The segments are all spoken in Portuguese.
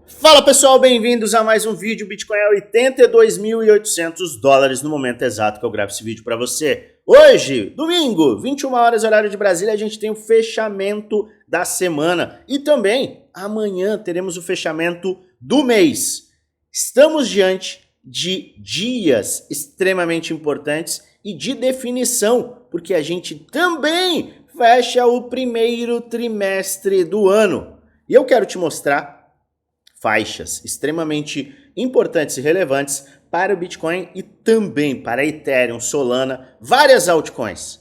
Fala pessoal, bem-vindos a mais um vídeo. O Bitcoin é 82.800 dólares no momento exato que eu gravo esse vídeo para você. Hoje, domingo, 21 horas horário de Brasília, a gente tem o fechamento da semana e também amanhã teremos o fechamento do mês. Estamos diante de dias extremamente importantes e de definição, porque a gente também fecha o primeiro trimestre do ano. E eu quero te mostrar faixas extremamente importantes e relevantes para o Bitcoin e também para Ethereum, Solana, várias altcoins.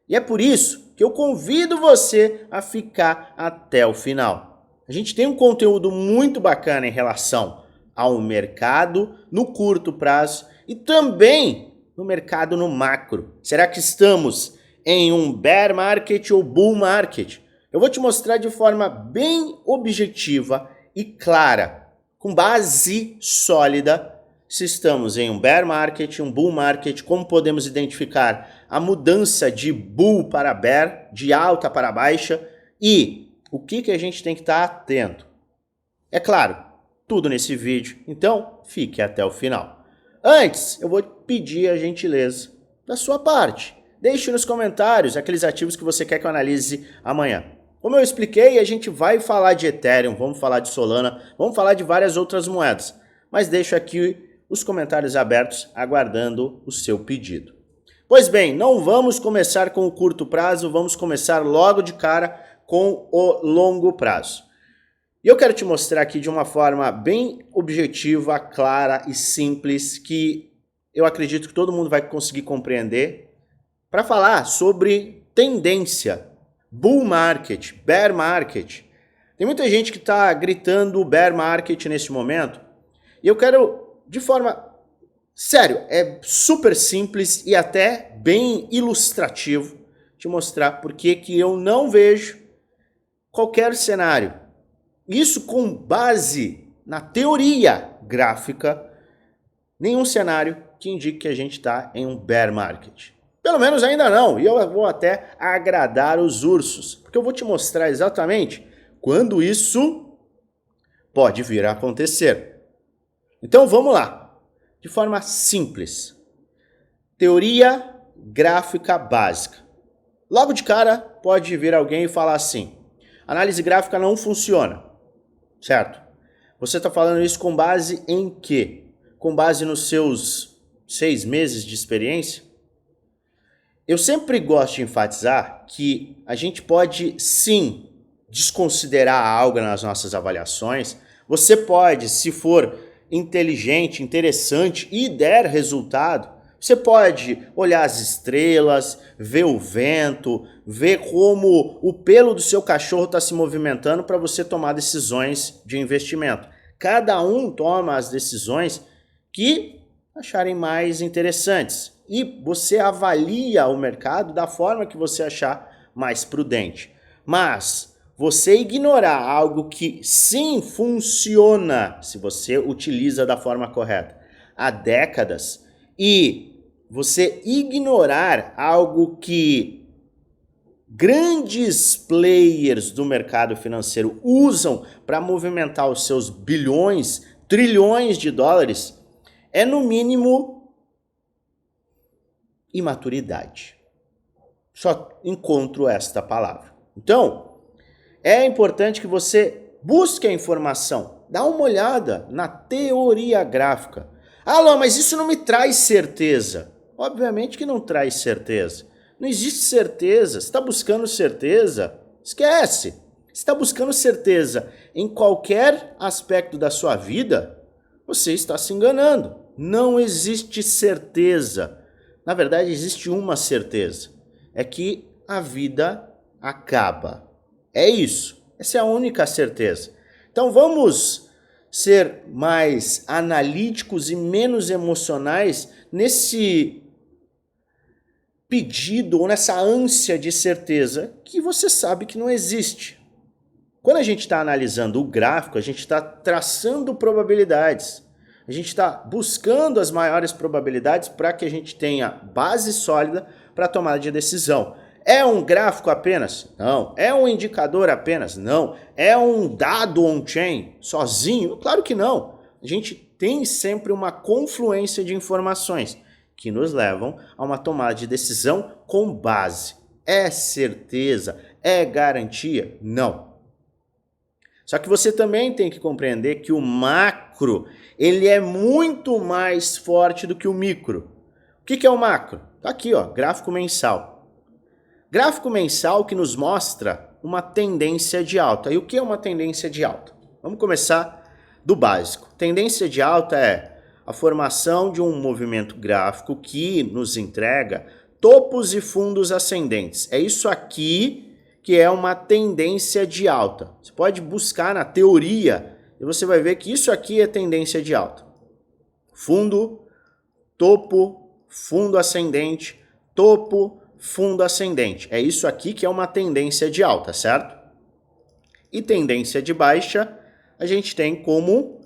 E é por isso que eu convido você a ficar até o final. A gente tem um conteúdo muito bacana em relação ao mercado no curto prazo e também no mercado no macro. Será que estamos em um bear market ou bull market? Eu vou te mostrar de forma bem objetiva e clara, com base sólida, se estamos em um bear market, um bull market, como podemos identificar a mudança de bull para bear, de alta para baixa e o que a gente tem que estar atento. É claro, tudo nesse vídeo, então fique até o final. Antes, eu vou pedir a gentileza da sua parte. Deixe nos comentários aqueles ativos que você quer que eu analise amanhã. Como eu expliquei, a gente vai falar de Ethereum, vamos falar de Solana, vamos falar de várias outras moedas. Mas deixo aqui os comentários abertos, aguardando o seu pedido. Pois bem, não vamos começar com o curto prazo, vamos começar logo de cara com o longo prazo. E eu quero te mostrar aqui de uma forma bem objetiva, clara e simples, que eu acredito que todo mundo vai conseguir compreender, para falar sobre tendência. Bull market, bear market. Tem muita gente que está gritando bear market nesse momento. E eu quero, de forma... Sério, é super simples e até bem ilustrativo te mostrar por que eu não vejo qualquer cenário. Isso com base na teoria gráfica, nenhum cenário que indique que a gente está em um bear market. Pelo menos ainda não, e eu vou até agradar os ursos, porque eu vou te mostrar exatamente quando isso pode vir a acontecer. Então vamos lá, de forma simples. Teoria gráfica básica. Logo de cara pode vir alguém e falar assim, análise gráfica não funciona, certo? Você está falando isso com base em quê? Com base nos seus 6 meses de experiência? Eu sempre gosto de enfatizar que a gente pode sim desconsiderar algo nas nossas avaliações. Você pode, se for inteligente, interessante e der resultado, você pode olhar as estrelas, ver o vento, ver como o pelo do seu cachorro está se movimentando para você tomar decisões de investimento. Cada um toma as decisões que acharem mais interessantes. E você avalia o mercado da forma que você achar mais prudente. Mas você ignorar algo que sim funciona, se você utiliza da forma correta, há décadas, e você ignorar algo que grandes players do mercado financeiro usam para movimentar os seus bilhões, trilhões de dólares, é no mínimo imaturidade. Só encontro esta palavra. Então, é importante que você busque a informação. Dá uma olhada na teoria gráfica. Ah, mas isso não me traz certeza. Obviamente que não traz certeza. Não existe certeza. Você está buscando certeza? Esquece. Você está buscando certeza em qualquer aspecto da sua vida? Você está se enganando. Não existe certeza. Na verdade, existe uma certeza, é que a vida acaba. É isso, essa é a única certeza. Então vamos ser mais analíticos e menos emocionais nesse pedido ou nessa ânsia de certeza que você sabe que não existe. Quando a gente está analisando o gráfico, a gente está traçando probabilidades. A gente está buscando as maiores probabilidades para que a gente tenha base sólida para a tomada de decisão. É um gráfico apenas? Não. É um indicador apenas? Não. É um dado on-chain sozinho? Claro que não. A gente tem sempre uma confluência de informações que nos levam a uma tomada de decisão com base. É certeza? É garantia? Não. Só que você também tem que compreender que o macro, ele é muito mais forte do que o micro. O que é o macro? Tá aqui, ó, gráfico mensal. Gráfico mensal que nos mostra uma tendência de alta. E o que é uma tendência de alta? Vamos começar do básico. Tendência de alta é a formação de um movimento gráfico que nos entrega topos e fundos ascendentes. É isso aqui que é uma tendência de alta. Você pode buscar na teoria e você vai ver que isso aqui é tendência de alta. Fundo, topo, fundo ascendente, topo, fundo ascendente. É isso aqui que é uma tendência de alta, certo? E tendência de baixa, a gente tem como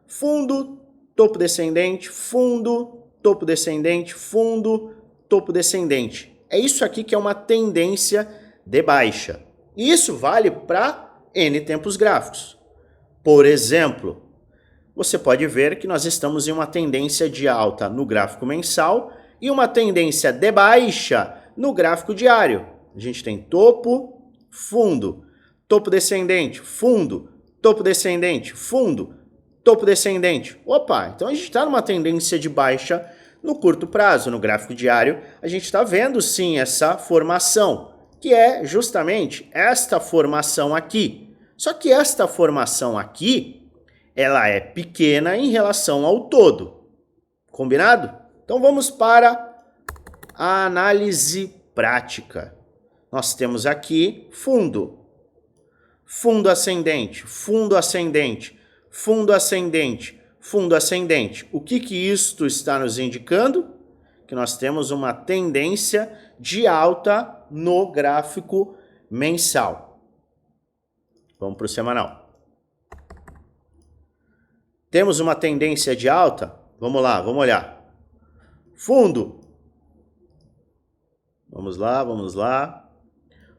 fundo, topo descendente, fundo, topo descendente, fundo, topo descendente. É isso aqui que é uma tendência de baixa. E isso vale para N tempos gráficos. Por exemplo, você pode ver que nós estamos em uma tendência de alta no gráfico mensal e uma tendência de baixa no gráfico diário. A gente tem topo, fundo, topo descendente, fundo, topo descendente, fundo, topo descendente. Opa, então a gente está numa tendência de baixa no curto prazo. No gráfico diário, a gente está vendo sim essa formação, que é justamente esta formação aqui. Só que esta formação aqui, ela é pequena em relação ao todo. Combinado? Então vamos para a análise prática. Nós temos aqui fundo, fundo ascendente, fundo ascendente, fundo ascendente, fundo ascendente. O que isto está nos indicando? Que nós temos uma tendência de alta no gráfico mensal. Vamos para o semanal. Temos uma tendência de alta? Vamos lá, vamos olhar. Fundo. Vamos lá, vamos lá.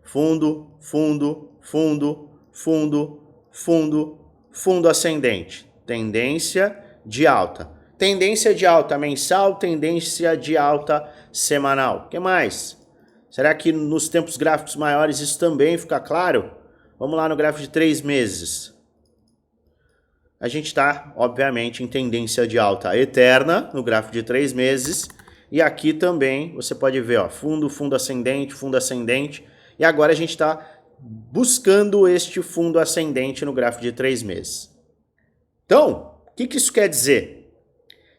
Fundo, fundo, fundo, fundo, fundo, fundo ascendente. Tendência de alta. Tendência de alta mensal, tendência de alta semanal. O que mais? Será que nos tempos gráficos maiores isso também fica claro? Vamos lá no gráfico de 3 meses. A gente está, obviamente, em tendência de alta eterna no gráfico de 3 meses. E aqui também você pode ver, ó, fundo, fundo ascendente, fundo ascendente. E agora a gente está buscando este fundo ascendente no gráfico de 3 meses. Então, o que isso quer dizer?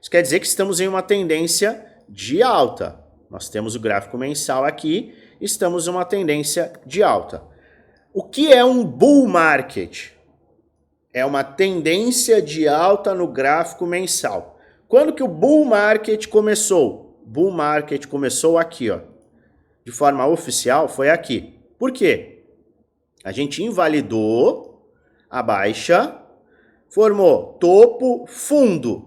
Isso quer dizer que estamos em uma tendência de alta. Nós temos o gráfico mensal aqui, estamos em uma tendência de alta. O que é um bull market? É uma tendência de alta no gráfico mensal. Quando que o bull market começou? Bull market começou aqui, ó. De forma oficial foi aqui. Por quê? A gente invalidou a baixa, formou topo, fundo.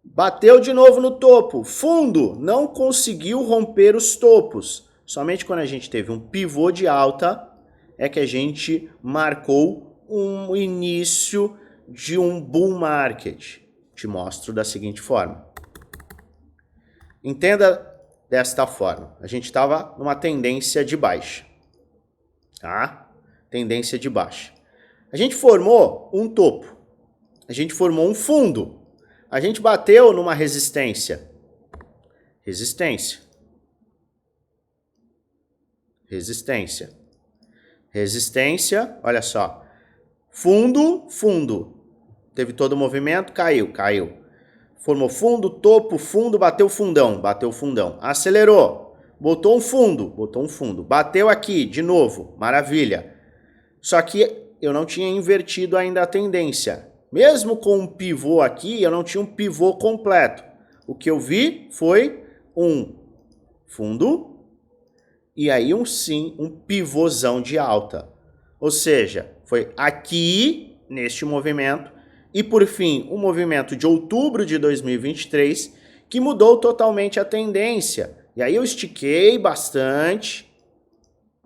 Bateu de novo no topo, fundo, não conseguiu romper os topos. Somente quando a gente teve um pivô de alta é que a gente marcou um início de um bull market. Te mostro da seguinte forma. Entenda desta forma. A gente estava numa tendência de baixa. Tá? Tendência de baixa. A gente formou um topo. A gente formou um fundo. A gente bateu numa resistência. Resistência. Resistência. Resistência, olha só. Fundo, fundo. Teve todo o movimento, caiu, caiu. Formou fundo, topo, fundo, bateu fundão, bateu fundão. Acelerou, botou um fundo. Bateu aqui, de novo, maravilha. Só que eu não tinha invertido ainda a tendência. Mesmo com um pivô aqui, eu não tinha um pivô completo. O que eu vi foi um fundo e aí um pivôzão de alta. Ou seja, foi aqui, neste movimento, e por fim, o movimento de outubro de 2023, que mudou totalmente a tendência. E aí eu estiquei bastante,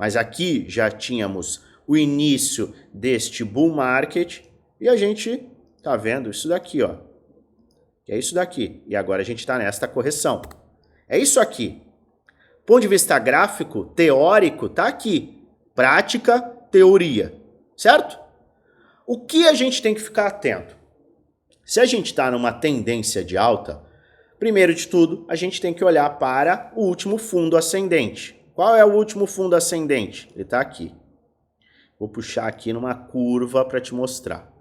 Mas aqui já tínhamos o início deste bull market e a gente tá vendo isso daqui, ó. Que é isso daqui. E agora a gente está nesta correção. É isso aqui. Do ponto de vista gráfico, teórico, tá aqui. Prática, teoria. Certo? O que a gente tem que ficar atento? Se a gente está numa tendência de alta, primeiro de tudo, a gente tem que olhar para o último fundo ascendente. Qual é o último fundo ascendente? Ele está aqui. Vou puxar aqui numa curva para te mostrar.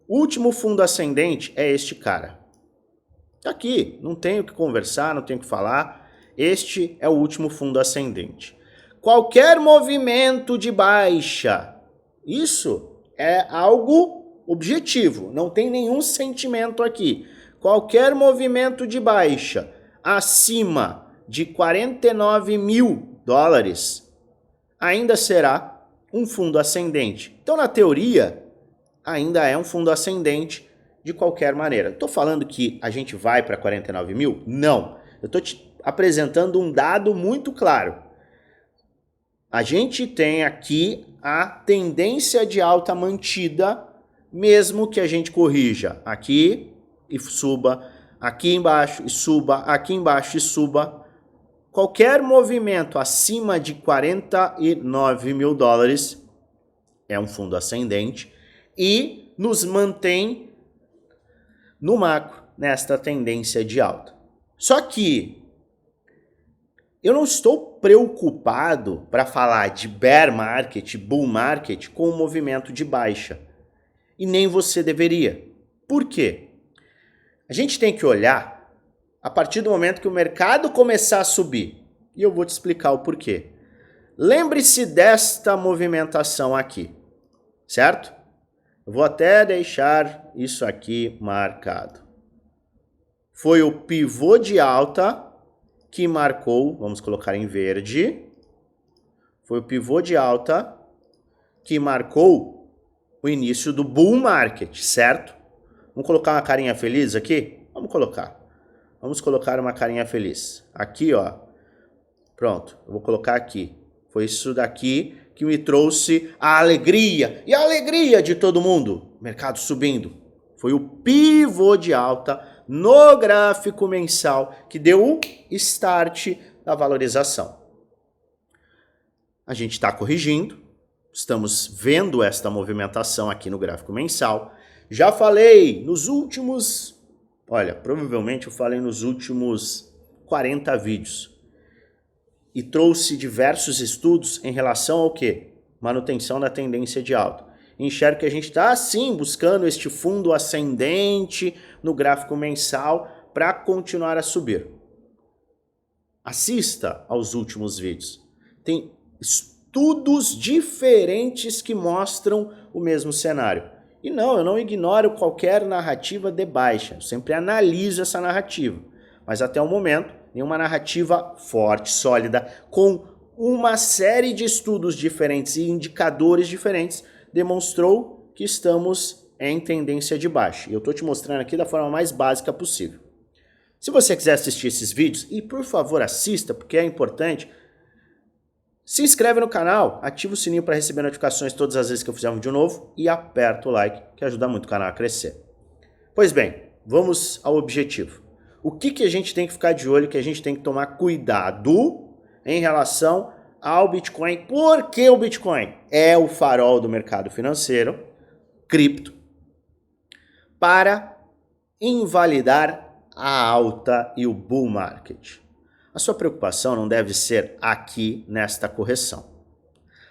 O último fundo ascendente é este cara. Tá aqui, não tenho o que conversar, não tenho o que falar. Este é o último fundo ascendente. Qualquer movimento de baixa, isso é algo objetivo, não tem nenhum sentimento aqui. Qualquer movimento de baixa acima de 49 mil dólares ainda será um fundo ascendente. Então, na teoria, ainda é um fundo ascendente de qualquer maneira. Estou falando que a gente vai para 49 mil? Não. Eu estou te apresentando um dado muito claro. A gente tem aqui a tendência de alta mantida, mesmo que a gente corrija aqui e suba, aqui embaixo e suba, aqui embaixo e suba. Qualquer movimento acima de 49 mil dólares é um fundo ascendente e nos mantém no macro, nesta tendência de alta. Só que eu não estou preocupado para falar de bear market, bull market com o movimento de baixa. E nem você deveria. Por quê? A gente tem que olhar a partir do momento que o mercado começar a subir. E eu vou te explicar o porquê. Lembre-se desta movimentação aqui, certo? Eu vou até deixar isso aqui marcado. Foi o pivô de alta que marcou, vamos colocar em verde. Foi o pivô de alta que marcou o início do bull market, certo? Vamos colocar uma carinha feliz aqui? Vamos colocar. Vamos colocar uma carinha feliz. Aqui, ó. Pronto, eu vou colocar aqui. Foi isso daqui que me trouxe a alegria. E a alegria de todo mundo. Mercado subindo. Foi o pivô de alta no gráfico mensal que deu o start da valorização. A gente está corrigindo. Estamos vendo esta movimentação aqui no gráfico mensal. Já falei nos últimos... Olha, provavelmente eu falei nos últimos 40 vídeos. E trouxe diversos estudos em relação ao quê? Manutenção da tendência de alta. Enxergo que a gente está, sim, buscando este fundo ascendente no gráfico mensal para continuar a subir. Assista aos últimos vídeos. Tem estudos diferentes que mostram o mesmo cenário. E não, eu não ignoro qualquer narrativa de baixa. Eu sempre analiso essa narrativa. Mas até o momento, nenhuma narrativa forte, sólida, com uma série de estudos diferentes e indicadores diferentes, demonstrou que estamos em tendência de baixa. E eu estou te mostrando aqui da forma mais básica possível. Se você quiser assistir esses vídeos, e por favor assista, porque é importante, se inscreve no canal, ativa o sininho para receber notificações todas as vezes que eu fizer um vídeo novo e aperta o like, que ajuda muito o canal a crescer. Pois bem, vamos ao objetivo. O que a gente tem que ficar de olho, que a gente tem que tomar cuidado em relação ao Bitcoin? Porque o Bitcoin é o farol do mercado financeiro, cripto, para invalidar a alta e o bull market. A sua preocupação não deve ser aqui nesta correção.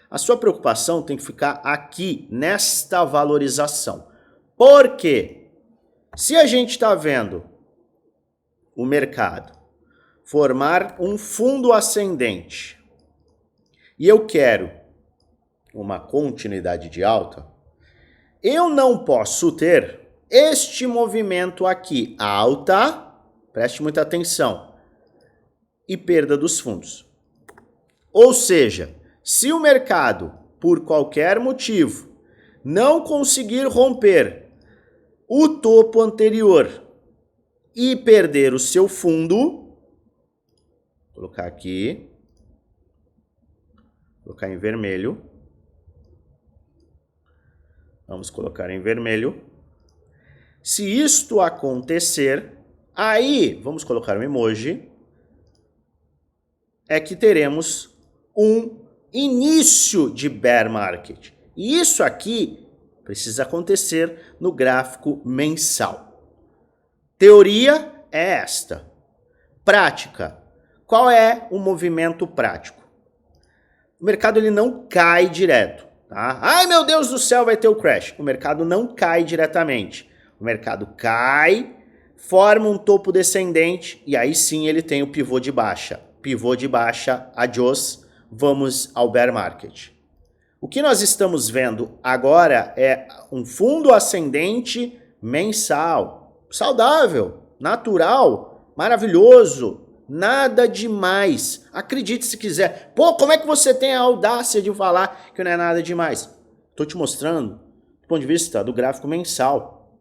A sua preocupação tem que ficar aqui nesta valorização. Por quê? Se a gente está vendo o mercado formar um fundo ascendente e eu quero uma continuidade de alta, eu não posso ter este movimento aqui, alta, preste muita atenção, e perda dos fundos. Ou seja, se o mercado, por qualquer motivo, não conseguir romper o topo anterior e perder o seu fundo, vou colocar aqui, colocar em vermelho. Vamos colocar em vermelho. Se isto acontecer, aí, vamos colocar um emoji, é que teremos um início de bear market. E isso aqui precisa acontecer no gráfico mensal. Teoria é esta. Prática. Qual é o movimento prático? O mercado ele não cai direto. Tá? Ai meu Deus do céu, vai ter o crash. O mercado não cai diretamente. O mercado cai, forma um topo descendente e aí sim ele tem o pivô de baixa. Pivô de baixa, adiós, vamos ao bear market. O que nós estamos vendo agora é um fundo ascendente mensal, saudável, natural, maravilhoso, nada demais. Acredite se quiser. Pô, como é que você tem a audácia de falar que não é nada demais? Estou te mostrando do ponto de vista do gráfico mensal.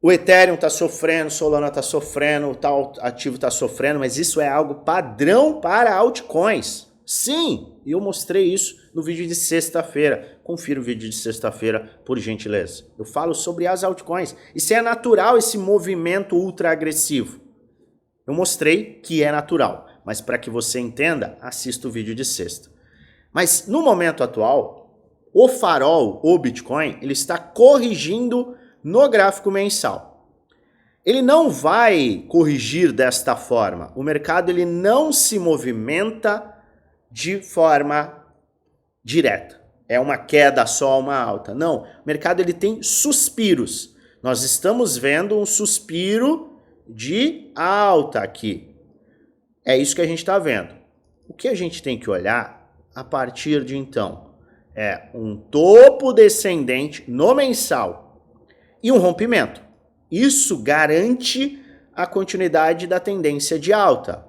O Ethereum está sofrendo, Solana está sofrendo, tal ativo está sofrendo, mas isso é algo padrão para altcoins. Sim, e eu mostrei isso no vídeo de sexta-feira. Confira o vídeo de sexta-feira, por gentileza. Eu falo sobre as altcoins. Isso é natural, esse movimento ultra agressivo. Eu mostrei que é natural, mas para que você entenda, assista o vídeo de sexta. Mas no momento atual, o farol, o Bitcoin, ele está corrigindo no gráfico mensal. Ele não vai corrigir desta forma. O mercado ele não se movimenta de forma direta. É uma queda só, uma alta. Não, o mercado ele tem suspiros. Nós estamos vendo um suspiro de alta aqui. É isso que a gente está vendo. O que a gente tem que olhar a partir de então é um topo descendente no mensal e um rompimento. Isso garante a continuidade da tendência de alta.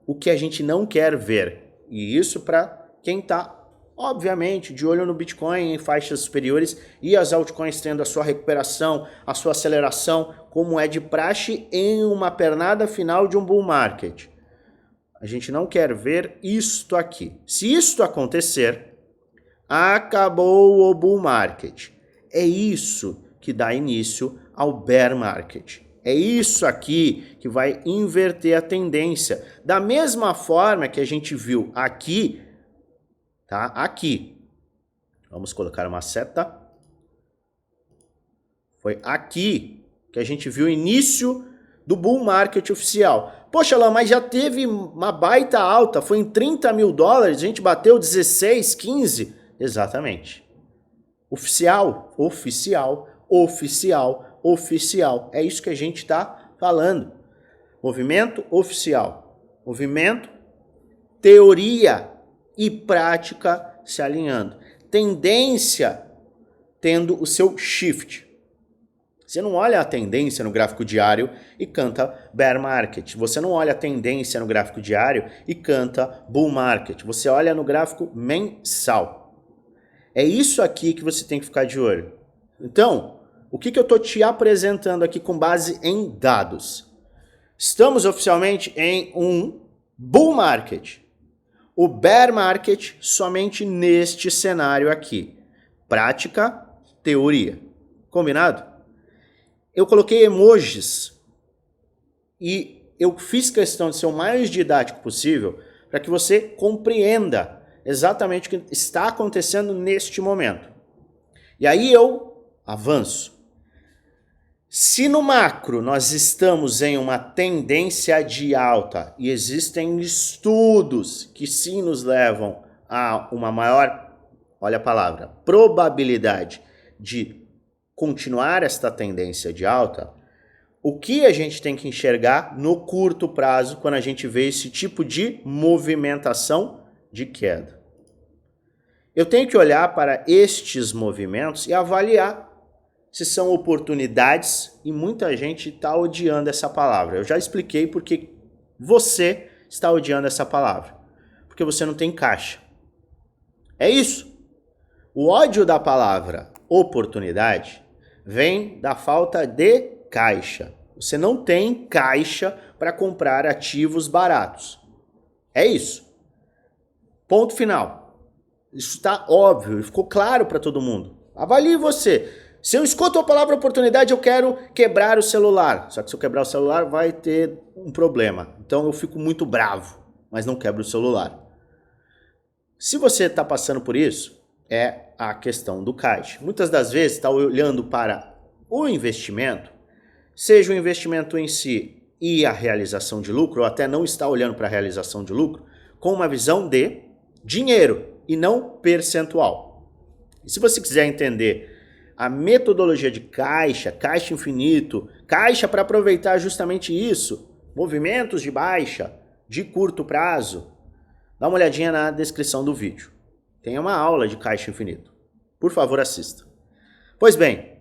O que a gente não quer ver. E isso para quem está, obviamente, de olho no Bitcoin em faixas superiores e as altcoins tendo a sua recuperação, a sua aceleração, como é de praxe em uma pernada final de um bull market. A gente não quer ver isto aqui. Se isto acontecer, acabou o bull market. É isso que dá início ao bear market. É isso aqui que vai inverter a tendência. Da mesma forma que a gente viu aqui, tá? Aqui. Vamos colocar uma seta. Foi aqui que a gente viu o início do bull market oficial. Poxa, Alain, mas já teve uma baita alta, foi em 30 mil dólares, a gente bateu 16, 15. Exatamente. Oficial, oficial, oficial, oficial. É isso que a gente está falando. Movimento oficial. Movimento, teoria e prática se alinhando. Tendência tendo o seu shift. Você não olha a tendência no gráfico diário e canta bear market. Você não olha a tendência no gráfico diário e canta bull market. Você olha no gráfico mensal. É isso aqui que você tem que ficar de olho. Então, o que eu estou te apresentando aqui com base em dados? Estamos oficialmente em um bull market. O bear market somente neste cenário aqui. Prática, teoria. Combinado? Eu coloquei emojis e eu fiz questão de ser o mais didático possível para que você compreenda exatamente o que está acontecendo neste momento. E aí eu avanço. Se no macro nós estamos em uma tendência de alta e existem estudos que sim nos levam a uma maior, olha a palavra, probabilidade de continuar esta tendência de alta, o que a gente tem que enxergar no curto prazo quando a gente vê esse tipo de movimentação de queda? Eu tenho que olhar para estes movimentos e avaliar se são oportunidades, e muita gente está odiando essa palavra. Eu já expliquei porque você está odiando essa palavra. Porque você não tem caixa. É isso. O ódio da palavra oportunidade vem da falta de caixa. Você não tem caixa para comprar ativos baratos. É isso. Ponto final. Isso está óbvio e ficou claro para todo mundo. Avalie você. Se eu escuto a palavra oportunidade, eu quero quebrar o celular. Só que se eu quebrar o celular, vai ter um problema. Então eu fico muito bravo, mas não quebro o celular. Se você está passando por isso, é a questão do caixa. Muitas das vezes está olhando para o investimento, seja o investimento em si e a realização de lucro, ou até não está olhando para a realização de lucro, com uma visão de dinheiro e não percentual. E se você quiser entender a metodologia de caixa, caixa infinito, caixa para aproveitar justamente isso, movimentos de baixa, de curto prazo, dá uma olhadinha na descrição do vídeo. Tem uma aula de caixa infinito. Por favor, assista. Pois bem,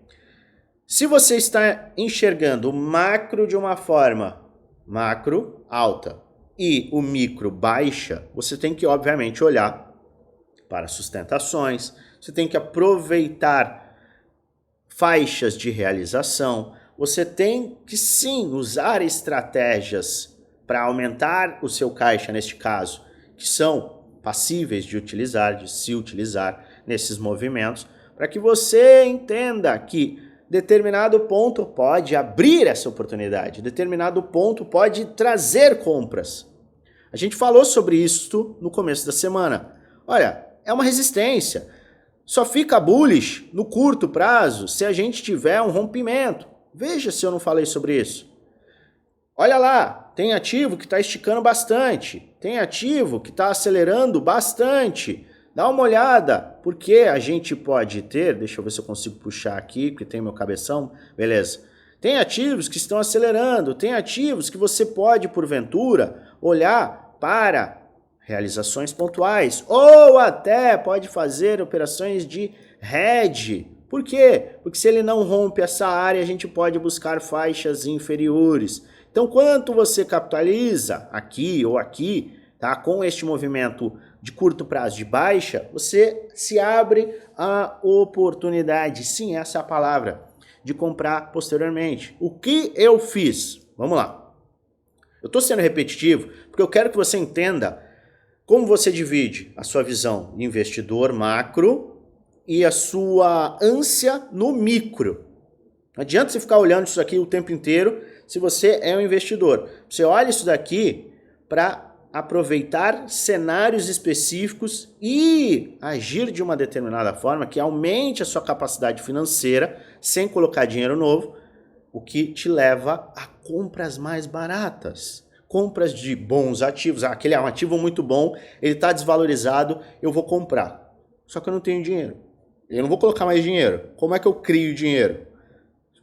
se você está enxergando o macro de uma forma macro, alta, e o micro baixa, você tem que, obviamente, olhar para sustentações, você tem que aproveitar faixas de realização, você tem que sim usar estratégias para aumentar o seu caixa, neste caso, que são passíveis de utilizar, de se utilizar nesses movimentos, para que você entenda que determinado ponto pode abrir essa oportunidade, determinado ponto pode trazer compras. A gente falou sobre isso no começo da semana. Olha, é uma resistência. Só fica bullish no curto prazo se a gente tiver um rompimento. Veja se eu não falei sobre isso. Olha lá, tem ativo que está esticando bastante. Tem ativo que está acelerando bastante. Dá uma olhada, porque a gente pode ter... Deixa eu ver se eu consigo puxar aqui, porque tem meu cabeção. Beleza. Tem ativos que estão acelerando. Tem ativos que você pode, porventura, olhar para realizações pontuais, ou até pode fazer operações de hedge. Por quê? Porque se ele não rompe essa área, a gente pode buscar faixas inferiores. Então, quanto você capitaliza aqui ou aqui, tá, com este movimento de curto prazo de baixa, você se abre a oportunidade, sim, essa é a palavra, de comprar posteriormente. O que eu fiz? Vamos lá. Eu estou sendo repetitivo porque eu quero que você entenda como você divide a sua visão de investidor macro e a sua ânsia no micro. Não adianta você ficar olhando isso aqui o tempo inteiro se você é um investidor. Você olha isso daqui para aproveitar cenários específicos e agir de uma determinada forma que aumente a sua capacidade financeira sem colocar dinheiro novo, o que te leva a compras mais baratas. Compras de bons ativos. Aquele é um ativo muito bom, ele está desvalorizado, eu vou comprar. Só que eu não tenho dinheiro. Eu não vou colocar mais dinheiro. Como é que eu crio dinheiro?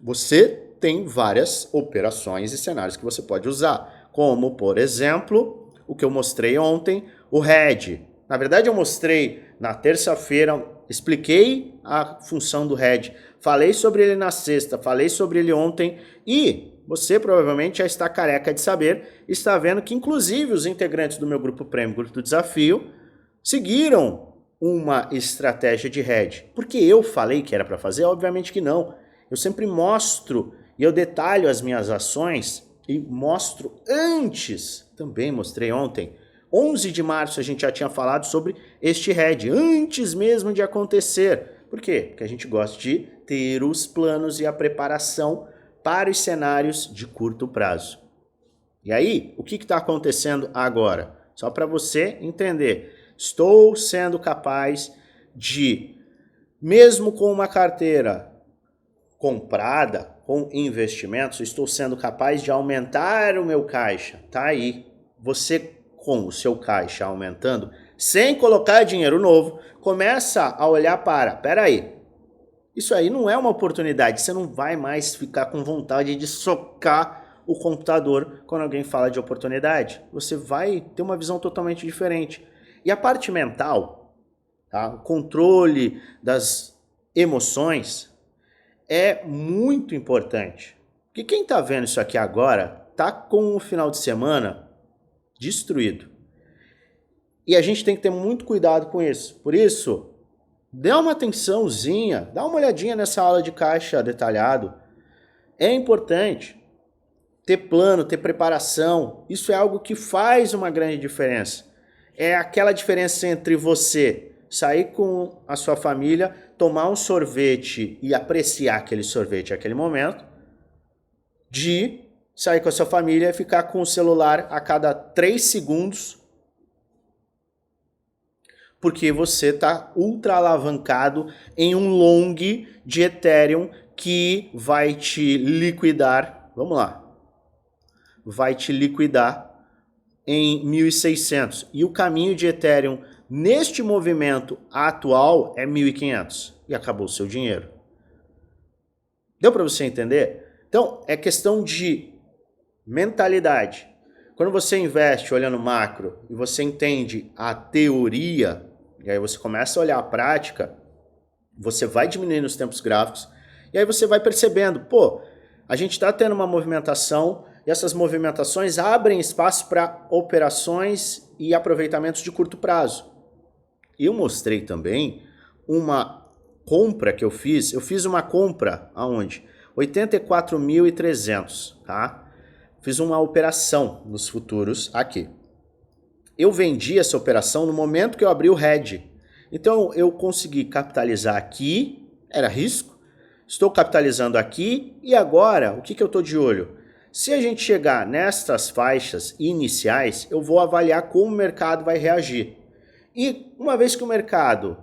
Você tem várias operações e cenários que você pode usar. Como, por exemplo, o que eu mostrei ontem, o hedge. Na verdade, eu mostrei na terça-feira, expliquei a função do hedge. Falei sobre ele na sexta, falei sobre ele ontem e... você provavelmente já está careca de saber, está vendo que inclusive os integrantes do meu grupo Prêmio, grupo do Desafio, seguiram uma estratégia de hedge. Porque eu falei que era para fazer? Obviamente que não. Eu sempre mostro e eu detalho as minhas ações e mostro antes, também mostrei ontem, 11 de março a gente já tinha falado sobre este hedge, antes mesmo de acontecer. Por quê? Porque a gente gosta de ter os planos e a preparação para os cenários de curto prazo. E aí, o que está acontecendo agora? Só para você entender, estou sendo capaz de, mesmo com uma carteira comprada, com investimentos, estou sendo capaz de aumentar o meu caixa. Tá aí, você com o seu caixa aumentando, sem colocar dinheiro novo, começa a olhar para, peraí, isso aí não é uma oportunidade, você não vai mais ficar com vontade de socar o computador quando alguém fala de oportunidade. Você vai ter uma visão totalmente diferente. E a parte mental, tá? O controle das emoções é muito importante. Porque quem está vendo isso aqui agora está com o final de semana destruído. E a gente tem que ter muito cuidado com isso. Por isso, dê uma atençãozinha, dá uma olhadinha nessa aula de caixa detalhado. É importante ter plano, ter preparação. Isso é algo que faz uma grande diferença. É aquela diferença entre você sair com a sua família, tomar um sorvete e apreciar aquele sorvete naquele momento, de sair com a sua família e ficar com o celular a cada 3 segundos, porque você está ultra alavancado em um long de Ethereum que vai te liquidar, vamos lá, vai te liquidar em 1.600. E o caminho de Ethereum neste movimento atual é 1.500. E acabou o seu dinheiro. Deu para você entender? Então, é questão de mentalidade. Quando você investe olhando macro e você entende a teoria, e aí você começa a olhar a prática, você vai diminuindo os tempos gráficos, e aí você vai percebendo, pô, a gente está tendo uma movimentação, e essas movimentações abrem espaço para operações e aproveitamentos de curto prazo. E eu mostrei também uma compra que eu fiz uma compra aonde? 84.300, tá? Fiz uma operação nos futuros aqui. Eu vendi essa operação no momento que eu abri o hedge. Então eu consegui capitalizar aqui, era risco, estou capitalizando aqui e agora o que eu estou de olho? Se a gente chegar nestas faixas iniciais, eu vou avaliar como o mercado vai reagir. E uma vez que o mercado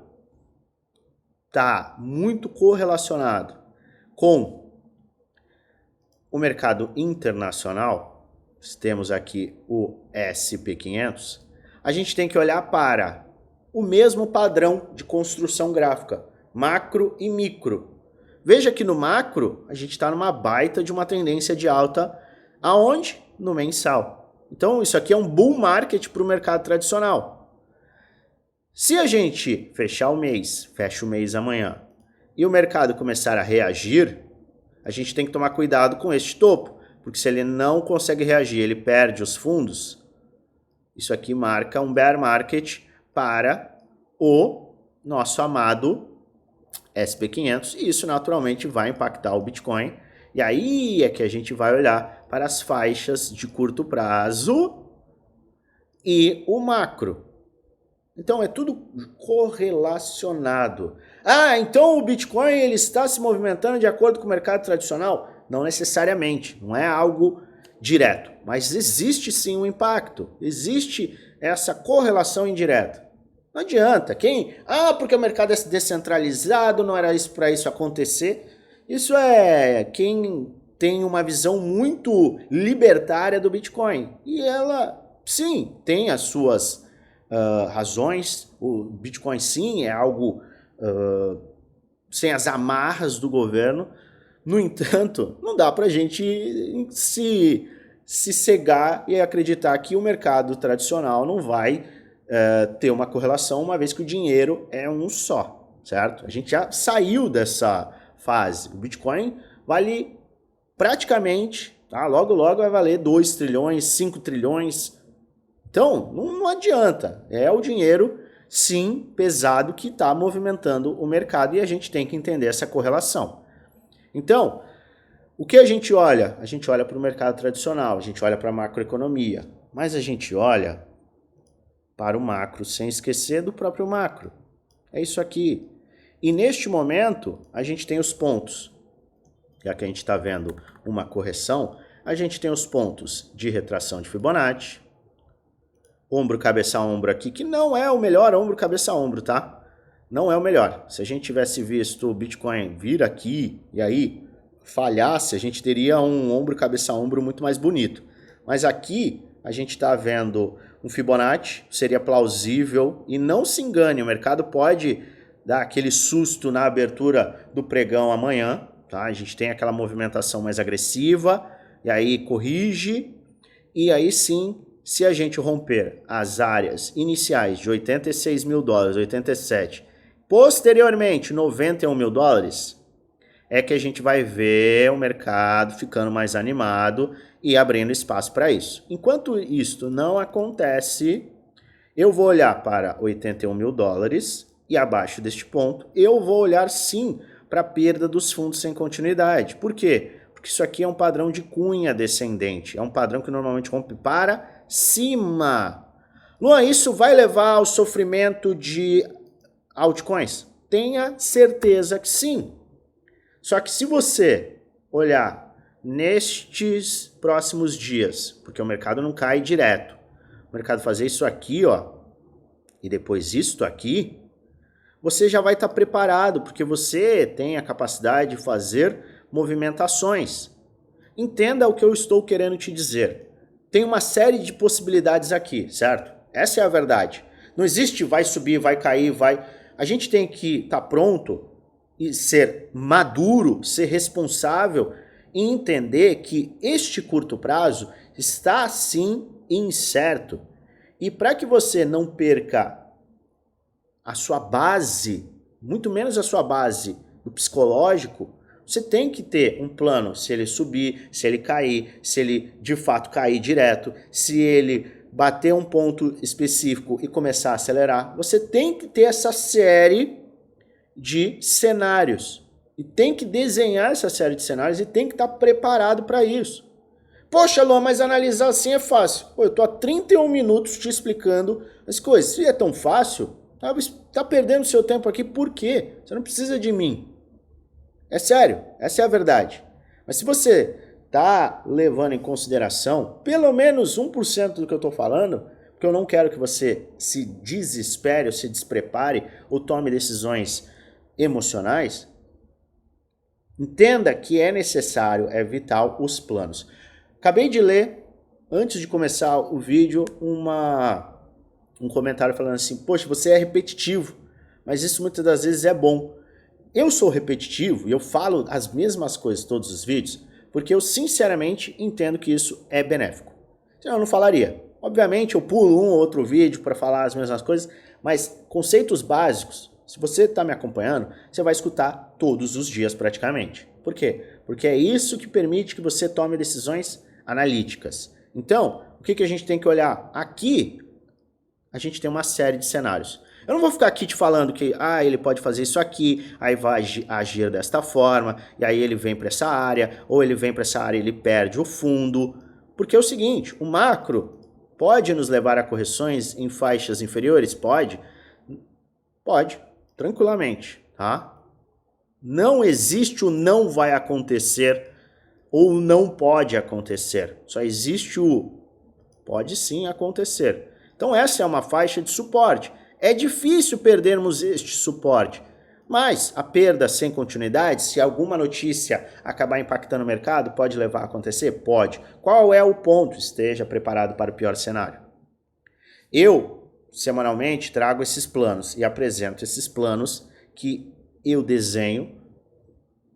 está muito correlacionado com o mercado internacional, temos aqui o SP500, a gente tem que olhar para o mesmo padrão de construção gráfica, macro e micro. Veja que no macro, a gente está numa baita de uma tendência de alta, aonde? No mensal. Então isso aqui é um bull market para o mercado tradicional. Se a gente fechar o mês, fecha o mês amanhã, e o mercado começar a reagir, a gente tem que tomar cuidado com este topo, porque se ele não consegue reagir, ele perde os fundos, isso aqui marca um bear market para o nosso amado SP500, e isso naturalmente vai impactar o Bitcoin, e aí é que a gente vai olhar para as faixas de curto prazo e o macro. Então é tudo correlacionado. Ah, então o Bitcoin ele está se movimentando de acordo com o mercado tradicional? Não necessariamente, não é algo direto, mas existe sim um impacto, existe essa correlação indireta. Não adianta, porque o mercado é descentralizado, não era isso para isso acontecer. Isso é quem tem uma visão muito libertária do Bitcoin. E ela, sim, tem as suas razões. O Bitcoin, sim, é algo sem as amarras do governo. No entanto, não dá para a gente se cegar e acreditar que o mercado tradicional não vai ter uma correlação, uma vez que o dinheiro é um só, certo? A gente já saiu dessa fase. O Bitcoin vale praticamente, tá? Logo vai valer 2 trilhões, 5 trilhões. Então, não adianta. É o dinheiro, sim, pesado que está movimentando o mercado e a gente tem que entender essa correlação. Então, o que a gente olha? A gente olha para o mercado tradicional, a gente olha para a macroeconomia, mas a gente olha para o macro sem esquecer do próprio macro. É isso aqui. E neste momento, a gente tem os pontos. Já que a gente está vendo uma correção, a gente tem os pontos de retração de Fibonacci, ombro, cabeça, ombro aqui, que não é o melhor ombro, cabeça, ombro, tá? Não é o melhor. Se a gente tivesse visto o Bitcoin vir aqui e aí falhasse, a gente teria um ombro, cabeça, ombro muito mais bonito. Mas aqui a gente está vendo um Fibonacci, seria plausível, e não se engane, o mercado pode dar aquele susto na abertura do pregão amanhã, tá? A gente tem aquela movimentação mais agressiva, e aí corrige, e aí sim, se a gente romper as áreas iniciais de 86 mil dólares, 87, posteriormente 91 mil dólares, é que a gente vai ver o mercado ficando mais animado e abrindo espaço para isso. Enquanto isto não acontece, eu vou olhar para 81 mil dólares e abaixo deste ponto, eu vou olhar sim para a perda dos fundos sem continuidade. Por quê? Porque isso aqui é um padrão de cunha descendente, é um padrão que normalmente rompe para cima. Luan, isso vai levar ao sofrimento de altcoins? Tenha certeza que sim. Só que se você olhar nestes próximos dias, porque o mercado não cai direto, o mercado fazer isso aqui, ó, e depois isto aqui, você já vai estar preparado, porque você tem a capacidade de fazer movimentações. Entenda o que eu estou querendo te dizer. Tem uma série de possibilidades aqui, certo? Essa é a verdade. Não existe vai subir, vai cair, vai... A gente tem que estar pronto e ser maduro, ser responsável e entender que este curto prazo está sim incerto. E para que você não perca a sua base, muito menos a sua base do psicológico, você tem que ter um plano, se ele subir, se ele cair, se ele de fato cair direto, se ele bater um ponto específico e começar a acelerar. Você tem que ter essa série de cenários e tem que desenhar essa série de cenários e tem que estar preparado para isso. Poxa, Luan, mas analisar assim é fácil. Pô, eu tô há 31 minutos te explicando as coisas. Se é tão fácil, tá perdendo seu tempo aqui, por quê? Você não precisa de mim. É sério, essa é a verdade. Mas se você tá levando em consideração pelo menos 1% do que eu tô falando, porque eu não quero que você se desespere ou se desprepare ou tome decisões emocionais, entenda que é necessário, é vital os planos. Acabei de ler, antes de começar o vídeo, um comentário falando assim, poxa, você é repetitivo, mas isso muitas das vezes é bom. Eu sou repetitivo e eu falo as mesmas coisas em todos os vídeos, porque eu sinceramente entendo que isso é benéfico. Senão eu não falaria. Obviamente eu pulo um ou outro vídeo para falar as mesmas coisas, mas conceitos básicos, se você está me acompanhando, você vai escutar todos os dias praticamente. Por quê? Porque é isso que permite que você tome decisões analíticas. Então, o que a gente tem que olhar? Aqui, a gente tem uma série de cenários. Eu não vou ficar aqui te falando que ele pode fazer isso aqui, aí vai agir desta forma, e aí ele vem para essa área, ou ele vem para essa área e ele perde o fundo. Porque é o seguinte, o macro pode nos levar a correções em faixas inferiores? Pode. Pode, tranquilamente, tá? Não existe o não vai acontecer ou não pode acontecer. Só existe o pode sim acontecer. Então essa é uma faixa de suporte. É difícil perdermos este suporte, mas a perda sem continuidade, se alguma notícia acabar impactando o mercado, pode levar a acontecer? Pode. Qual é o ponto? Esteja preparado para o pior cenário. Eu, semanalmente, trago esses planos e apresento esses planos que eu desenho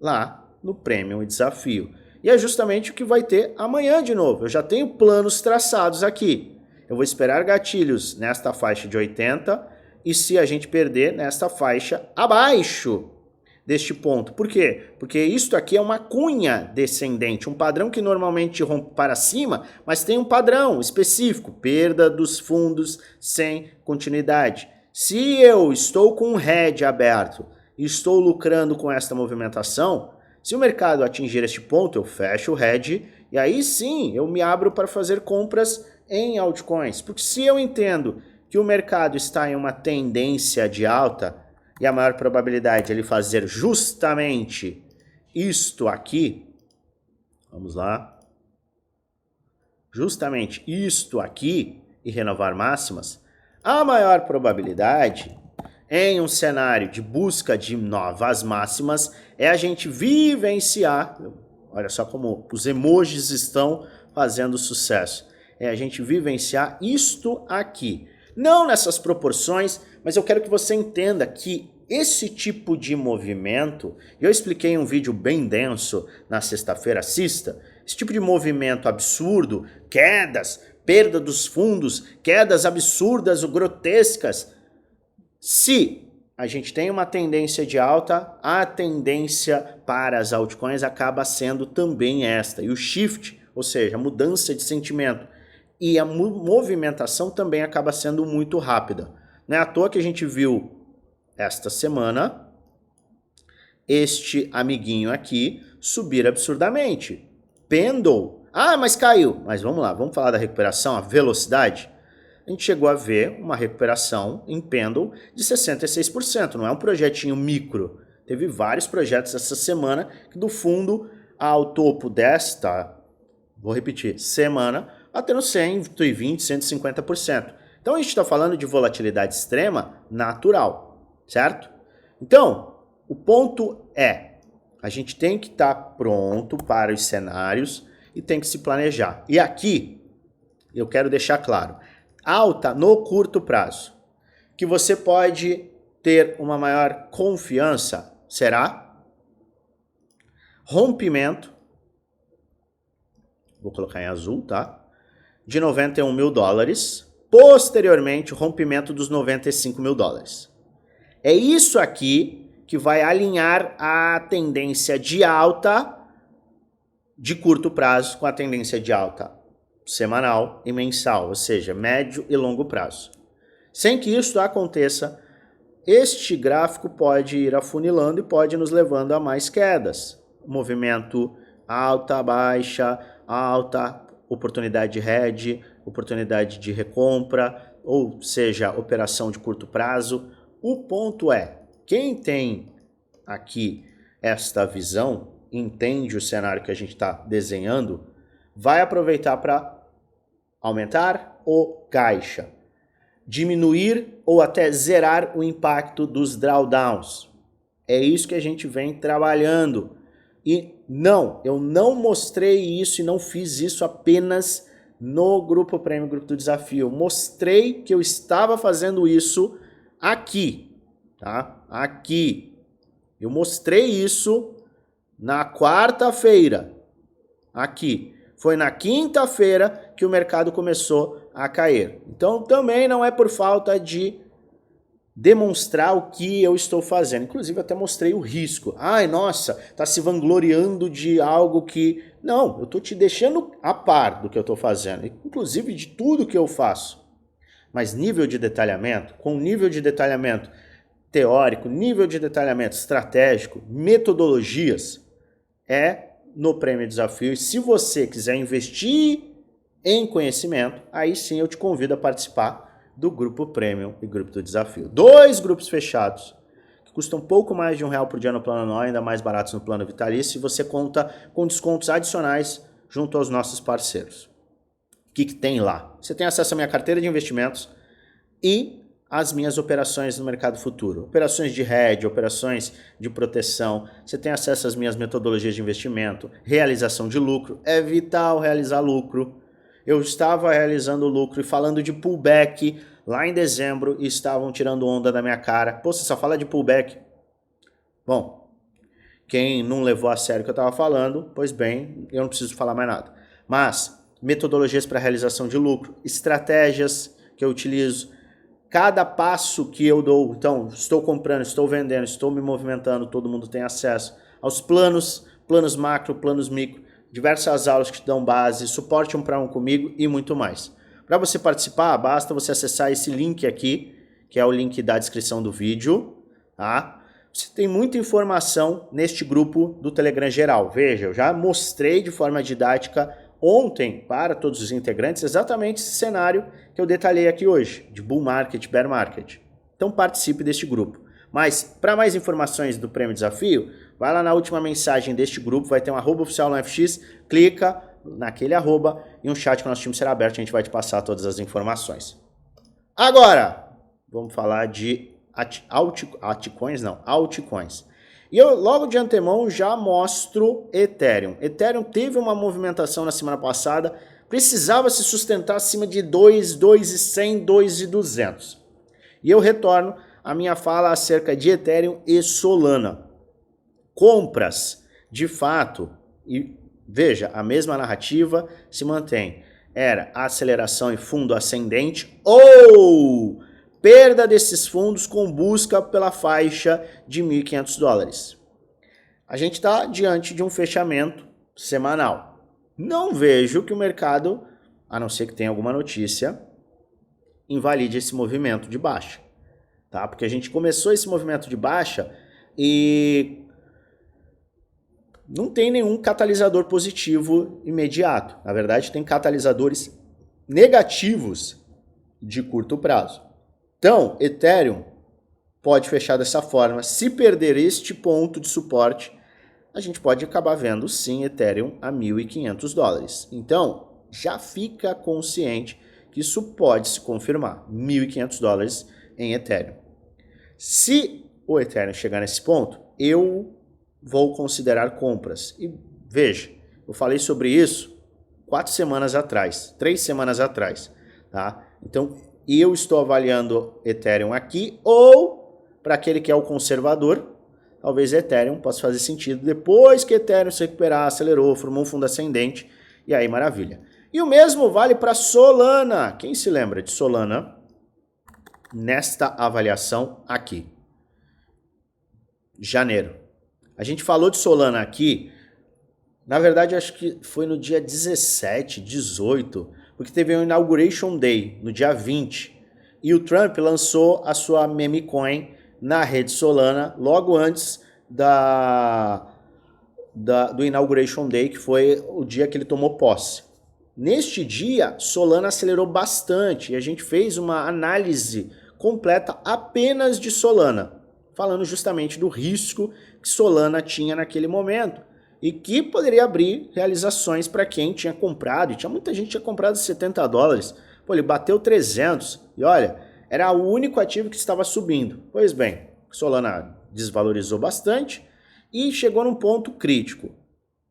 lá no Premium e Desafio. E é justamente o que vai ter amanhã de novo. Eu já tenho planos traçados aqui. Eu vou esperar gatilhos nesta faixa de 80 e se a gente perder nesta faixa abaixo deste ponto. Por quê? Porque isto aqui é uma cunha descendente, um padrão que normalmente rompe para cima, mas tem um padrão específico, perda dos fundos sem continuidade. Se eu estou com um head aberto e estou lucrando com esta movimentação, se o mercado atingir este ponto, eu fecho o head e aí sim eu me abro para fazer compras em altcoins. Porque se eu entendo que o mercado está em uma tendência de alta e a maior probabilidade de ele fazer justamente isto aqui, vamos lá, justamente isto aqui e renovar máximas, a maior probabilidade em um cenário de busca de novas máximas é a gente vivenciar, olha só como os emojis estão fazendo sucesso, é a gente vivenciar isto aqui. Não nessas proporções, mas eu quero que você entenda que esse tipo de movimento, eu expliquei em um vídeo bem denso na sexta-feira, assista, esse tipo de movimento absurdo, quedas, perda dos fundos, quedas absurdas ou grotescas, se a gente tem uma tendência de alta, a tendência para as altcoins acaba sendo também esta. E o shift, ou seja, a mudança de sentimento, e a movimentação também acaba sendo muito rápida. Não é à toa que a gente viu esta semana este amiguinho aqui subir absurdamente. Pendle. Mas caiu. Mas vamos lá, vamos falar da recuperação, a velocidade. a gente chegou a ver uma recuperação em Pendle de 66%. Não é um projetinho micro. Teve vários projetos essa semana que do fundo ao topo desta, vou repetir, semana, batendo 120%, 150%. Então a gente está falando de volatilidade extrema natural, certo? Então, o ponto é, a gente tem que estar pronto para os cenários e tem que se planejar. E aqui, eu quero deixar claro, alta no curto prazo, que você pode ter uma maior confiança, será rompimento, vou colocar em azul, tá? De 91 mil dólares, posteriormente rompimento dos 95 mil dólares. É isso aqui que vai alinhar a tendência de alta de curto prazo com a tendência de alta semanal e mensal, ou seja, médio e longo prazo. Sem que isso aconteça, este gráfico pode ir afunilando e pode nos levando a mais quedas. Movimento alta, baixa, alta, oportunidade de hedge, oportunidade de recompra, ou seja, operação de curto prazo. O ponto é, quem tem aqui esta visão, entende o cenário que a gente está desenhando, vai aproveitar para aumentar o caixa, diminuir ou até zerar o impacto dos drawdowns. É isso que a gente vem trabalhando. E não, eu não mostrei isso e não fiz isso apenas no Grupo Prêmio, Grupo do Desafio. Eu mostrei que eu estava fazendo isso aqui, tá? Aqui. Eu mostrei isso na quarta-feira, aqui. Foi na quinta-feira que o mercado começou a cair. Então também não é por falta de demonstrar o que eu estou fazendo. Inclusive até mostrei o risco. Ai, nossa, tá se vangloriando de algo que... Não, eu tô te deixando a par do que eu tô fazendo. Inclusive de tudo que eu faço. Mas nível de detalhamento, com nível de detalhamento teórico, nível de detalhamento estratégico, metodologias, é no Prêmio Desafio. E se você quiser investir em conhecimento, aí sim eu te convido a participar do Grupo Premium e Grupo do Desafio. 2 grupos fechados, que custam um pouco mais de R$1 por dia no plano anual, ainda mais baratos no plano vitalício, e você conta com descontos adicionais junto aos nossos parceiros. O que tem lá? Você tem acesso à minha carteira de investimentos e as minhas operações no mercado futuro. Operações de hedge, operações de proteção. Você tem acesso às minhas metodologias de investimento, realização de lucro. É vital realizar lucro. Eu estava realizando lucro e falando de pullback lá em dezembro e estavam tirando onda da minha cara. Pô, você só fala de pullback? Bom, quem não levou a sério o que eu estava falando, pois bem, eu não preciso falar mais nada. Mas metodologias para realização de lucro, estratégias que eu utilizo, cada passo que eu dou, então estou comprando, estou vendendo, estou me movimentando, todo mundo tem acesso aos planos macro, planos micro, diversas aulas que te dão base, suporte 1 para 1 comigo e muito mais. Para você participar, basta você acessar esse link aqui, que é o link da descrição do vídeo, tá? Você tem muita informação neste grupo do Telegram geral. Veja, eu já mostrei de forma didática ontem para todos os integrantes exatamente esse cenário que eu detalhei aqui hoje, de bull market, bear market. Então participe deste grupo. Mas para mais informações do Prêmio Desafio, vai lá na última mensagem deste grupo, vai ter um @oficial no FX, clica naquele arroba e um chat com o nosso time será aberto, a gente vai te passar todas as informações. Agora, vamos falar de altcoins. E eu logo de antemão já mostro Ethereum. Ethereum teve uma movimentação na semana passada, precisava se sustentar acima de 2.100, 2.200. E eu retorno a minha fala acerca de Ethereum e Solana. Compras, de fato, e veja, a mesma narrativa se mantém. Era aceleração em fundo ascendente ou perda desses fundos com busca pela faixa de $1.500. A gente está diante de um fechamento semanal. Não vejo que o mercado, a não ser que tenha alguma notícia, invalide esse movimento de baixa. Tá? Porque a gente começou esse movimento de baixa e não tem nenhum catalisador positivo imediato. Na verdade, tem catalisadores negativos de curto prazo. Então, Ethereum pode fechar dessa forma. Se perder este ponto de suporte, a gente pode acabar vendo sim Ethereum a $1.500. Então, já fica consciente que isso pode se confirmar, $1.500 em Ethereum. Se o Ethereum chegar nesse ponto, eu vou considerar compras. E veja, eu falei sobre isso 4 semanas atrás, 3 semanas atrás, tá? Então, eu estou avaliando Ethereum aqui, ou para aquele que é o conservador, talvez Ethereum possa fazer sentido depois que Ethereum se recuperar, acelerou, formou um fundo ascendente, e aí maravilha. E o mesmo vale para Solana. Quem se lembra de Solana nesta avaliação aqui? Janeiro. A gente falou de Solana aqui, na verdade acho que foi no dia 17, 18, porque teve um Inauguration Day, no dia 20, e o Trump lançou a sua meme coin na rede Solana logo antes do Inauguration Day, que foi o dia que ele tomou posse. Neste dia, Solana acelerou bastante e a gente fez uma análise completa apenas de Solana, falando justamente do risco que Solana tinha naquele momento e que poderia abrir realizações para quem tinha comprado, e tinha muita gente que tinha comprado $70. Pô, ele bateu 300 e olha, era o único ativo que estava subindo. Pois bem, Solana desvalorizou bastante e chegou num ponto crítico.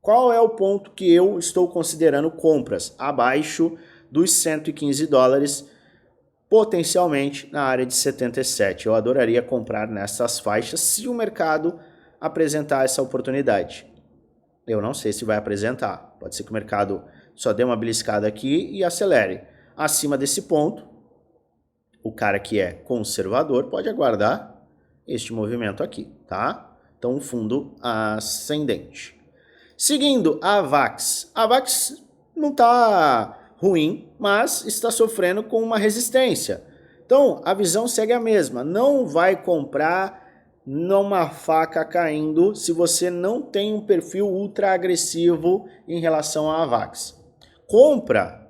Qual é o ponto que eu estou considerando compras? Abaixo dos $115, potencialmente na área de 77. Eu adoraria comprar nessas faixas se o mercado apresentar essa oportunidade. Eu não sei se vai apresentar. Pode ser que o mercado só dê uma beliscada aqui e acelere. Acima desse ponto, o cara que é conservador pode aguardar este movimento aqui, tá? Então, um fundo ascendente. Seguindo a AVAX. A AVAX não está ruim, mas está sofrendo com uma resistência. Então, a visão segue a mesma. Não vai comprar numa faca caindo se você não tem um perfil ultra agressivo em relação à AVAX. Compra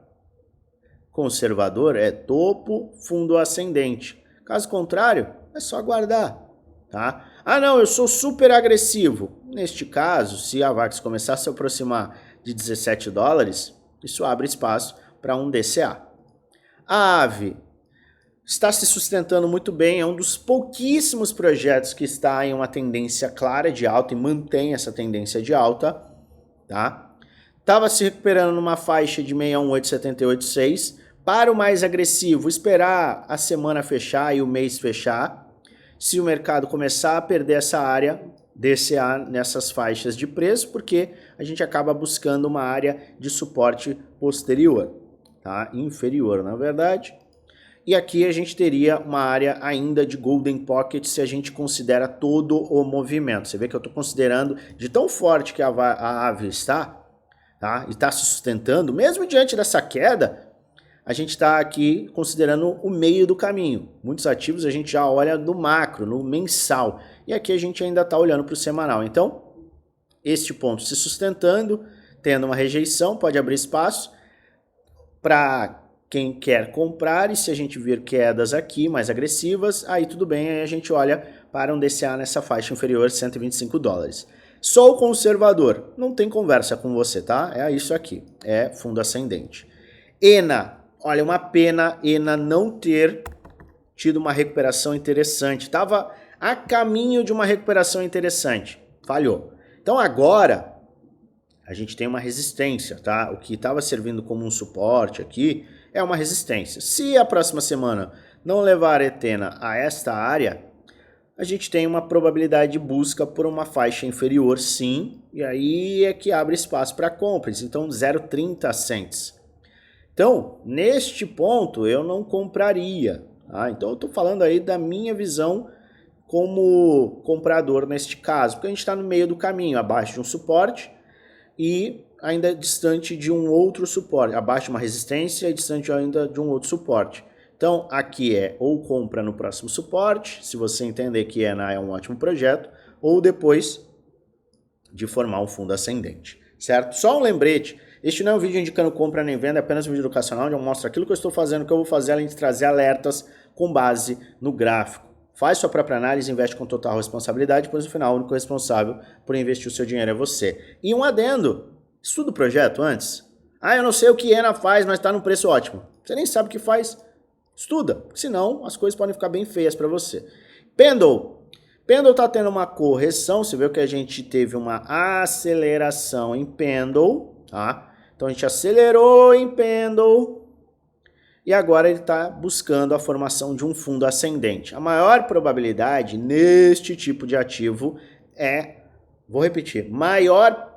conservador é topo, fundo ascendente. Caso contrário, é só aguardar, tá? Ah não, eu sou super agressivo. Neste caso, se a AVAX começar a se aproximar de $17, isso abre espaço para um DCA. A AVE está se sustentando muito bem, é um dos pouquíssimos projetos que está em uma tendência clara de alta e mantém essa tendência de alta, tá? Estava se recuperando numa faixa de 618,78,6. Para o mais agressivo, esperar a semana fechar e o mês fechar. Se o mercado começar a perder essa área, DCA nessas faixas de preço, porque a gente acaba buscando uma área de suporte posterior, tá? Inferior, na verdade. E aqui a gente teria uma área ainda de Golden Pocket se a gente considera todo o movimento. Você vê que eu estou considerando de tão forte que a AVE está, tá? E está se sustentando, mesmo diante dessa queda, a gente está aqui considerando o meio do caminho. Muitos ativos a gente já olha no macro, no mensal. E aqui a gente ainda está olhando para o semanal. Então, este ponto se sustentando, tendo uma rejeição, pode abrir espaço para quem quer comprar. E se a gente vir quedas aqui mais agressivas, aí tudo bem, aí a gente olha para um DCA nessa faixa inferior, $125. Sou conservador, não tem conversa com você, tá? É isso aqui, é fundo ascendente. ENA. Olha, uma pena ENA não ter tido uma recuperação interessante. Estava a caminho de uma recuperação interessante. Falhou. Então agora a gente tem uma resistência, tá? O que estava servindo como um suporte aqui é uma resistência. Se a próxima semana não levar a ETENA a esta área, a gente tem uma probabilidade de busca por uma faixa inferior, sim. E aí é que abre espaço para compras. Então 0,30 cents. Então, neste ponto, eu não compraria. Tá? Então, eu estou falando aí da minha visão como comprador neste caso, porque a gente está no meio do caminho, abaixo de um suporte e ainda distante de um outro suporte, abaixo de uma resistência e distante ainda de um outro suporte. Então, aqui é ou compra no próximo suporte, se você entender que ENA é um ótimo projeto, ou depois de formar um fundo ascendente, certo? Só um lembrete. Este não é um vídeo indicando compra nem venda, é apenas um vídeo educacional onde eu mostro aquilo que eu estou fazendo, o que eu vou fazer, além de trazer alertas com base no gráfico. Faz sua própria análise, investe com total responsabilidade, pois no final o único responsável por investir o seu dinheiro é você. E um adendo, estuda o projeto antes. Ah, eu não sei o que ENA faz, mas está num preço ótimo. Você nem sabe o que faz, estuda, senão as coisas podem ficar bem feias para você. Pendle está tendo uma correção, você viu que a gente teve uma aceleração em Pendle, tá? Então a gente acelerou em Pendle e agora ele está buscando a formação de um fundo ascendente. A maior probabilidade neste tipo de ativo é, vou repetir, maior,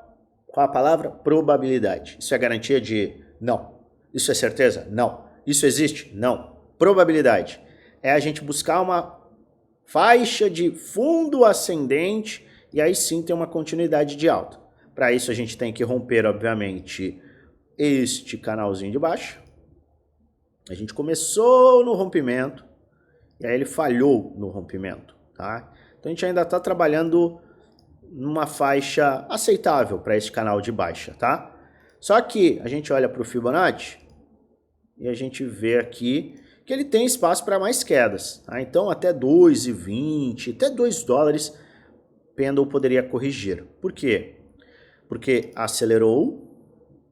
qual a palavra? Probabilidade. Isso é garantia de não. Isso é certeza? Não. Isso existe? Não. Probabilidade é a gente buscar uma faixa de fundo ascendente e aí sim tem uma continuidade de alta. Para isso a gente tem que romper, obviamente, este canalzinho de baixo. A gente começou no rompimento e aí ele falhou no rompimento, tá? Então a gente ainda está trabalhando numa faixa aceitável para esse canal de baixa, tá? Só que a gente olha para o Fibonacci e a gente vê aqui que ele tem espaço para mais quedas, tá? Então até 2,20, até 2 dólares, Pendle poderia corrigir. Por quê? Porque acelerou,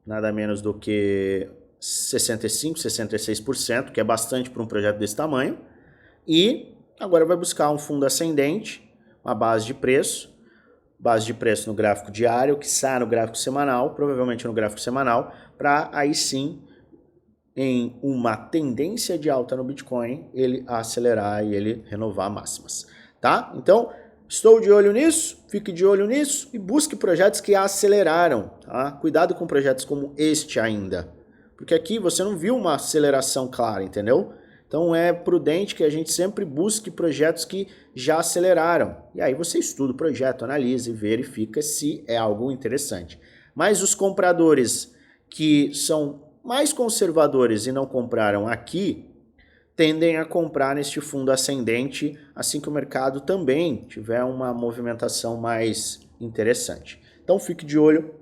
nada menos do que 65%, 66%, que é bastante para um projeto desse tamanho, e agora vai buscar um fundo ascendente, uma base de preço no gráfico diário, que sai no gráfico semanal, provavelmente no gráfico semanal, para aí sim, em uma tendência de alta no Bitcoin, ele acelerar e ele renovar máximas, tá? Então, estou de olho nisso, fique de olho nisso e busque projetos que aceleraram, tá? Cuidado com projetos como este ainda, porque aqui você não viu uma aceleração clara, entendeu? Então é prudente que a gente sempre busque projetos que já aceleraram. E aí você estuda o projeto, analisa e verifica se é algo interessante. Mas os compradores que são mais conservadores e não compraram aqui, tendem a comprar neste fundo ascendente assim que o mercado também tiver uma movimentação mais interessante. Então fique de olho,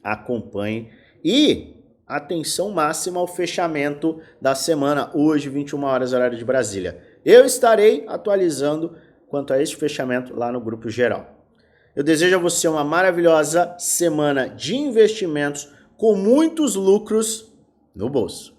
acompanhe e atenção máxima ao fechamento da semana, hoje 21 horas horário de Brasília. Eu estarei atualizando quanto a este fechamento lá no grupo geral. Eu desejo a você uma maravilhosa semana de investimentos com muitos lucros no bolso.